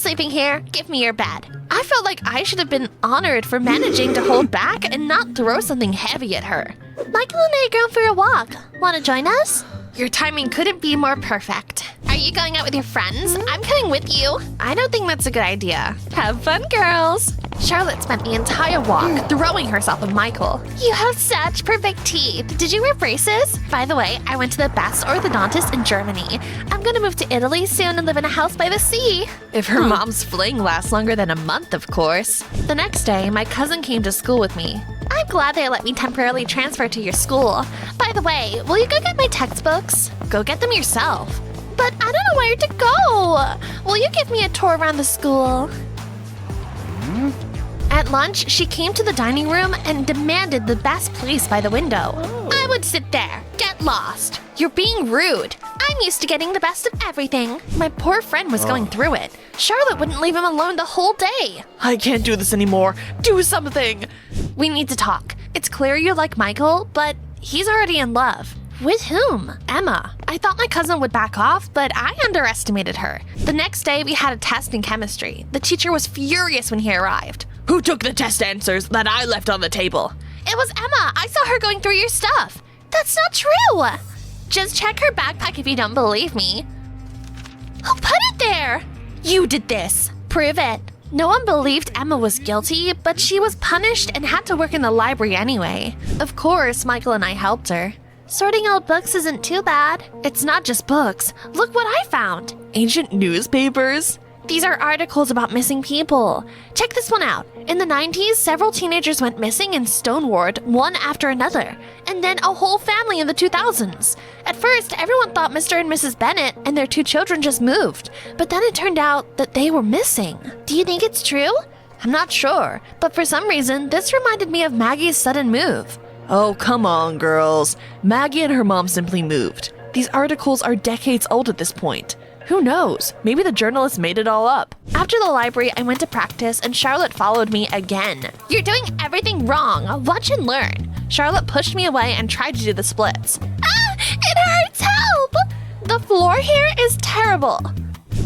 sleeping here. Give me your bed. I felt like I should have been honored for managing to hold back and not throw something heavy at her. Michael and I are going for a walk. Want to join us? Your timing couldn't be more perfect. Are you going out with your friends? I'm coming with you. I don't think that's a good idea. Have fun, girls. Charlotte spent the entire walk throwing herself at Michael. You have such perfect teeth. Did you wear braces? By the way, I went to the best orthodontist in Germany. I'm gonna move to Italy soon and live in a house by the sea. If her mom's fling lasts longer than a month, of course. The next day, my cousin came to school with me. I'm glad they let me temporarily transfer to your school. By the way, will you go get my textbooks? Go get them yourself. But I don't know where to go. Will you give me a tour around the school? At lunch, she came to the dining room and demanded the best place by the window. I would sit there. Get lost. You're being rude. I'm used to getting the best of everything. My poor friend was going through it. Charlotte wouldn't leave him alone the whole day. I can't do this anymore. Do something. We need to talk. It's clear you like Michael, but he's already in love. With whom? Emma. I thought my cousin would back off, but I underestimated her. The next day, we had a test in chemistry. The teacher was furious when he arrived. Who took the test answers that I left on the table? It was Emma. I saw her going through your stuff. That's not true. Just check her backpack if you don't believe me. Who put it there? You did this. Prove it. No one believed Emma was guilty, but she was punished and had to work in the library anyway. Of course, Michael and I helped her. Sorting out books isn't too bad. It's not just books. Look what I found. Ancient newspapers? These are articles about missing people. Check this one out. In the 90s, several teenagers went missing in Stoneward, one after another, and then a whole family in the 2000s. At first, everyone thought Mr. and Mrs. Bennett and their 2 children just moved, but then it turned out that they were missing. Do you think it's true? I'm not sure, but for some reason, this reminded me of Maggie's sudden move. Oh, come on, girls. Maggie and her mom simply moved. These articles are decades old at this point. Who knows? Maybe the journalist made it all up. After the library, I went to practice and Charlotte followed me again. You're doing everything wrong. Watch and learn. Charlotte pushed me away and tried to do the splits. Ah! It hurts! Help! The floor here is terrible.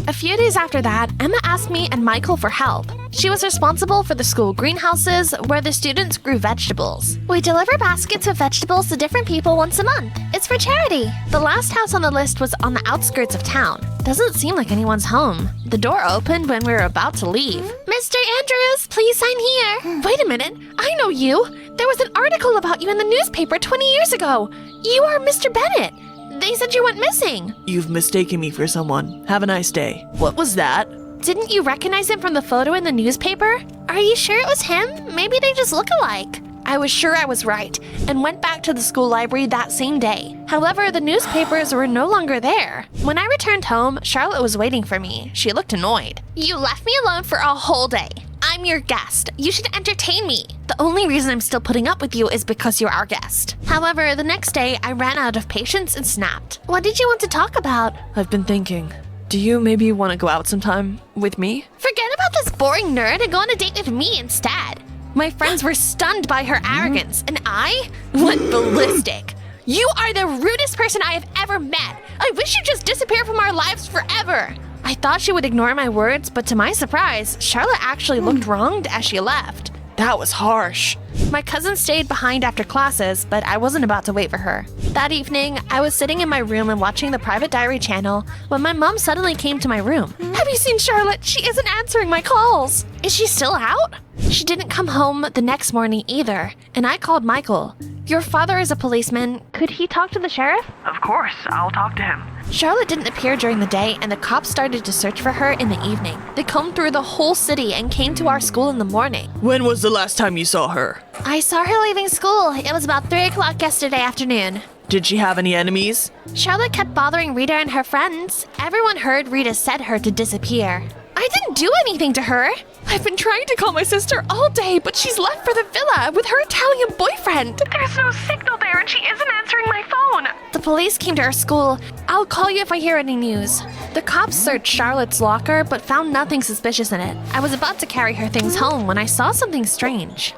A few days after that, Emma asked me and Michael for help. She was responsible for the school greenhouses where the students grew vegetables. We deliver baskets of vegetables to different people once a month. It's for charity. The last house on the list was on the outskirts of town. Doesn't seem like anyone's home. The door opened when we were about to leave. Mr. Andrews, please sign here. Wait a minute. I know you. There was an article about you in the newspaper 20 years ago. You are Mr. Bennett. They said you went missing. You've mistaken me for someone. Have a nice day. What was that? Didn't you recognize him from the photo in the newspaper? Are you sure it was him? Maybe they just look alike. I was sure I was right, and went back to the school library that same day. However, the newspapers were no longer there. When I returned home, Charlotte was waiting for me. She looked annoyed. You left me alone for a whole day. I'm your guest. You should entertain me. The only reason I'm still putting up with you is because you're our guest. However, the next day, I ran out of patience and snapped. What did you want to talk about? I've been thinking. Do you maybe want to go out sometime with me? Forget about this boring nerd and go on a date with me instead. My friends were stunned by her arrogance, and I went ballistic. You are the rudest person I have ever met. I wish you'd just disappear from our lives forever. I thought she would ignore my words, but to my surprise, Charlotte actually looked wronged as she left. That was harsh. My cousin stayed behind after classes, but I wasn't about to wait for her. That evening, I was sitting in my room and watching the Private Diary channel when my mom suddenly came to my room. Have you seen Charlotte? She isn't answering my calls. Is she still out? She didn't come home the next morning either, and I called Michael. Your father is a policeman. Could he talk to the sheriff? Of course, I'll talk to him. Charlotte didn't appear during the day, and the cops started to search for her in the evening. They combed through the whole city and came to our school in the morning. When was the last time you saw her? I saw her leaving school. It was about 3 o'clock yesterday afternoon. Did she have any enemies? Charlotte kept bothering Rita and her friends. Everyone heard Rita set her to disappear. I didn't do anything to her. I've been trying to call my sister all day, but she's left for the villa with her Italian boyfriend. There's no signal there and she isn't answering my phone. The police came to our school. I'll call you if I hear any news. The cops searched Charlotte's locker, but found nothing suspicious in it. I was about to carry her things home when I saw something strange.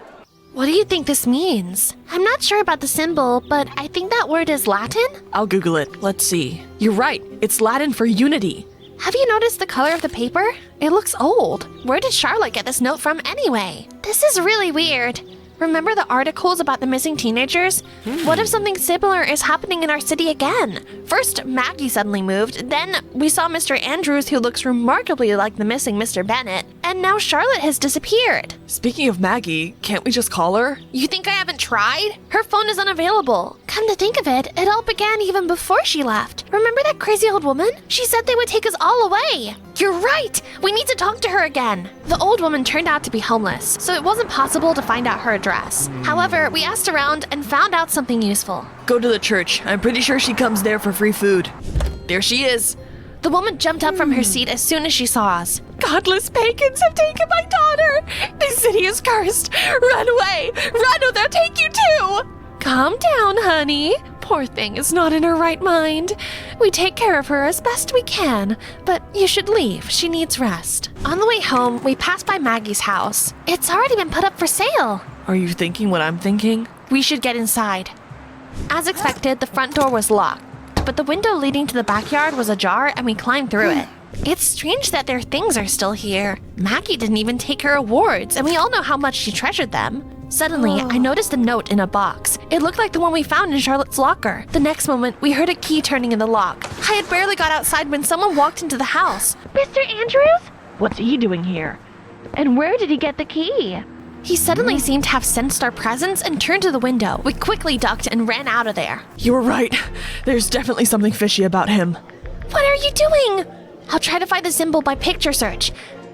What do you think this means? I'm not sure about the symbol, but I think that word is Latin? I'll Google it. Let's see. You're right. It's Latin for unity. Have you noticed the color of the paper? It looks old. Where did Charlotte get this note from anyway? This is really weird. Remember the articles about the missing teenagers? What if something similar is happening in our city again? First, Maggie suddenly moved, then we saw Mr. Andrews, who looks remarkably like the missing Mr. Bennett, and now Charlotte has disappeared. Speaking of Maggie, can't we just call her? You think I haven't tried? Her phone is unavailable. Come to think of it, it all began even before she left. Remember that crazy old woman? She said they would take us all away. You're right! We need to talk to her again. The old woman turned out to be homeless, so it wasn't possible to find out her address. However, we asked around and found out something useful. Go to the church. I'm pretty sure she comes there for free food. There she is. The woman jumped up from her seat as soon as she saw us. Godless pagans have taken my daughter! This city is cursed! Run away! Run or they'll take you too! Calm down, honey. Poor thing is not in her right mind. We take care of her as best we can, but you should leave. She needs rest. On the way home, we passed by Maggie's house. It's already been put up for sale. Are you thinking what I'm thinking? We should get inside. As expected, the front door was locked, but the window leading to the backyard was ajar and we climbed through it. It's strange that their things are still here. Maggie didn't even take her awards, and we all know how much she treasured them. Suddenly, I noticed a note in a box. It looked like the one we found in Charlotte's locker. The next moment, we heard a key turning in the lock. I had barely got outside when someone walked into the house. Mr. Andrews? What's he doing here? And where did he get the key? He suddenly seemed to have sensed our presence and turned to the window. We quickly ducked and ran out of there. You were right. There's definitely something fishy about him. What are you doing? I'll try to find the symbol by picture search.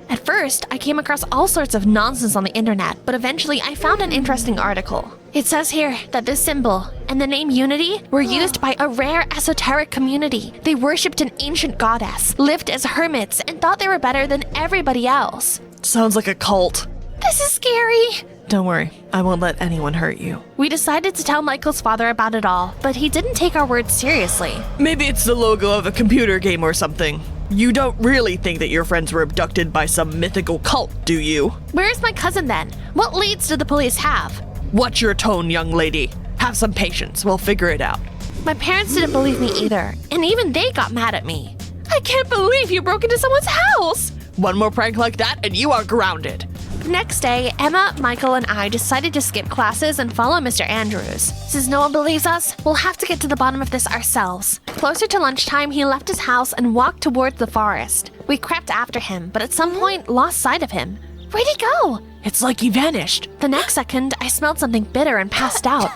At first, I came across all sorts of nonsense on the internet, but eventually I found an interesting article. It says here that this symbol and the name Unity were used by a rare esoteric community. They worshipped an ancient goddess, lived as hermits, and thought they were better than everybody else. Sounds like a cult. This is scary. Don't worry, I won't let anyone hurt you. We decided to tell Michael's father about it all, but he didn't take our words seriously. Maybe it's the logo of a computer game or something. You don't really think that your friends were abducted by some mythical cult, do you? Where's my cousin then? What leads do the police have? Watch your tone, young lady. Have some patience, we'll figure it out. My parents didn't believe me either, and even they got mad at me. I can't believe you broke into someone's house! One more prank like that and you are grounded. The next day, Emma, Michael, and I decided to skip classes and follow Mr. Andrews. Since no one believes us, we'll have to get to the bottom of this ourselves. Closer to lunchtime, he left his house and walked towards the forest. We crept after him, but at some point lost sight of him. Where'd he go? It's like he vanished. The next second, I smelled something bitter and passed out.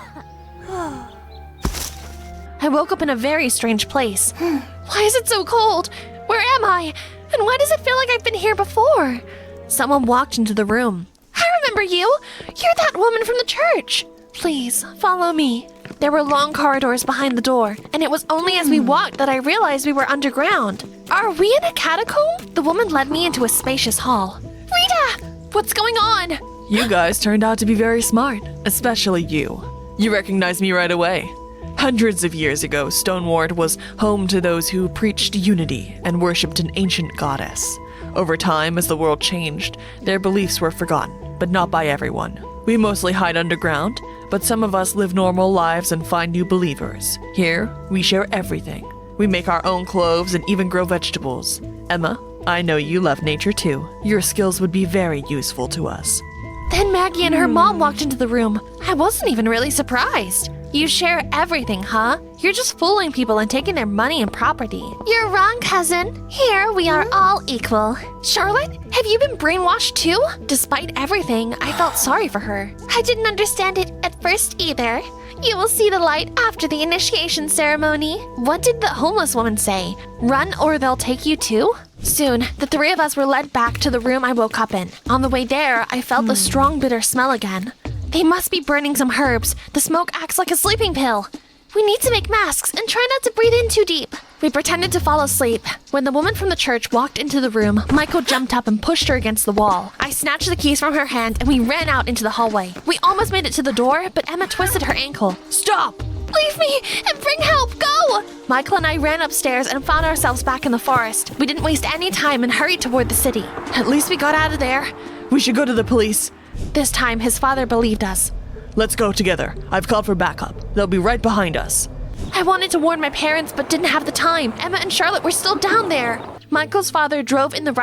I woke up in a very strange place. Why is it so cold? Where am I? And why does it feel like I've been here before? Someone walked into the room. I remember you! You're that woman from the church! Please, follow me. There were long corridors behind the door, and it was only as we walked that I realized we were underground. Are we in a catacomb? The woman led me into a spacious hall. Rita! What's going on? You guys turned out to be very smart, especially you. You recognized me right away. Hundreds of years ago, Stoneward was home to those who preached unity and worshipped an ancient goddess. Over time, as the world changed, their beliefs were forgotten, but not by everyone. We mostly hide underground, but some of us live normal lives and find new believers. Here, we share everything. We make our own clothes and even grow vegetables. Emma, I know you love nature too. Your skills would be very useful to us. Then Maggie and her mom walked into the room. I wasn't even really surprised. You share everything, huh? You're just fooling people and taking their money and property. You're wrong, cousin. Here we are all equal. Charlotte, have you been brainwashed too? Despite everything, I felt sorry for her. I didn't understand it at first either. You will see the light after the initiation ceremony. What did the homeless woman say? Run or they'll take you too? Soon, the three of us were led back to the room I woke up in. On the way there, I felt the strong, bitter smell again. They must be burning some herbs. The smoke acts like a sleeping pill. We need to make masks and try not to breathe in too deep. We pretended to fall asleep. When the woman from the church walked into the room, Michael jumped up and pushed her against the wall. I snatched the keys from her hand and we ran out into the hallway. We almost made it to the door, but Emma twisted her ankle. Stop! Leave me and bring help! Go! Michael and I ran upstairs and found ourselves back in the forest. We didn't waste any time and hurried toward the city. At least we got out of there. We should go to the police. This time, his father believed us. Let's go together. I've called for backup. They'll be right behind us. I wanted to warn my parents, but didn't have the time. Emma and Charlotte were still down there. Michael's father drove in the